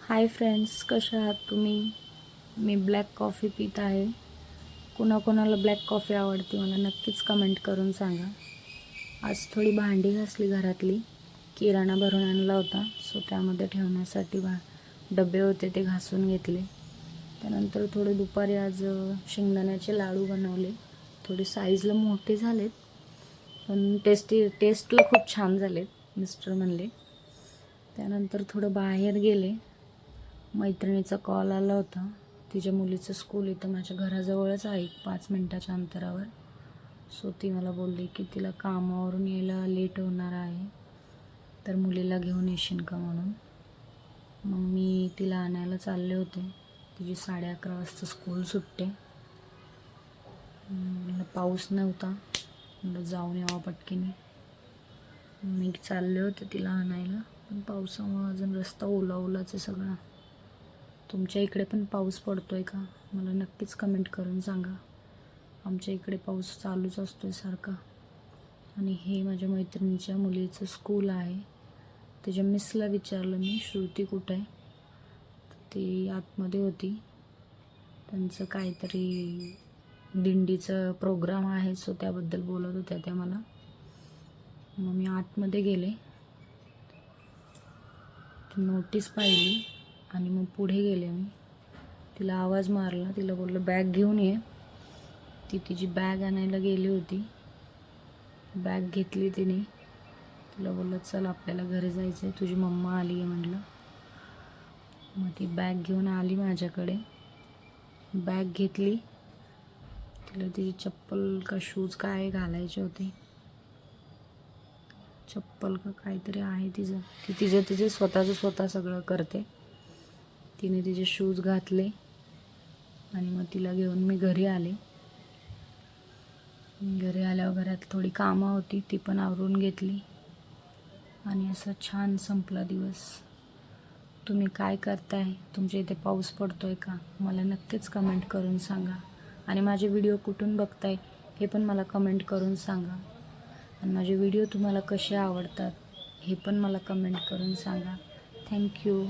Hi friends, कसे आहात तुम्ही? मी ब्लॅक कॉफी पीत आहे. कोणाकोणाला ब्लॅक कॉफी आवडते मला नक्कीच कमेंट करून सांगा. आज थोडी भांडी घासली घरातली. किराणा भरून आणला होता, सो त्यामध्ये ठेवण्यासाठी डबे होते ते घासून घेतले. त्यानंतर थोडे दुपारी आज शेंगदाण्याचे लाडू बनवले. थोडे साईजला मोठे झालेत, पण टेस्टला खूप छान झालेत, मिस्टर म्हणले. त्यानंतर थोडं बाहेर गेले. मैत्रिणीचा कॉल आला होता. तिच्या मुलीचं स्कूल इथं माझ्या घराजवळच आहे, 5 मिनिटाच्या अंतरावर. सो ती मला बोलली की तिला कामावरून यायला लेट होणार आहे, तर मुलीला घेऊन येशील का म्हणून. मग मी तिला आणायला चालले होते. तिची 11:30 वाजता स्कूल सुटते. पाऊस नव्हता, म्हणलं जाऊन यावं पटकीने. मी चालले होते तिला आणायला, पण पावसामुळे अजून रस्ता ओलाच आहे सगळा. तुमच्या इकडे पण पाऊस पडतोय का? मला नक्कीच कमेंट करून सांगा. आमच्या इकडे पाऊस चालूच असतोय सारखा. आणि हे माझ्या मैत्रिणीच्या मुलीचं स्कूल आहे. त्याच्या मिसला विचारलं मी, श्रुती कुठं आहे? ती आतमध्ये होती. त्यांचं काहीतरी दिंडीचं प्रोग्राम आहे, सो त्याबद्दल बोलत होत्या त्या मला. मग मी आतमध्ये गेले, नोटीस पाहिली आणि मग पुढे गेले. मी तिला आवाज मारला, तिला बोललं बॅग घेऊन ये. ती तिची बॅग आणायला गेली होती. बॅग घेतली तिने. तिला बोललं चल आपल्याला घरी जायचं आहे, तुझी मम्मा आली आहे म्हटलं. मग ती बॅग घेऊन आली माझ्याकडे. बॅग घेतली. तिला तिची चप्पल का शूज काय घालायचे होते, चप्पल का काहीतरी आहे तिचं. ती तिचं स्वतः सगळं करते. तिने तिचे शूज घातले आणि मग तिला घेऊन मी घरी आले. घरी आल्यावर घरात थोडी कामं होती, ती पण आवरून घेतली. आणि असं छान संपला दिवस. तुम्ही काय करताय? तुमच्या इथे पाऊस पडतोय का? मला नक्कीच कमेंट करून सांगा. आणि माझे व्हिडिओ कुठून बघताय हे पण मला कमेंट करून सांगा. आणि माझे व्हिडिओ तुम्हाला कसे आवडतात हे पण मला कमेंट करून सांगा. थँक्यू.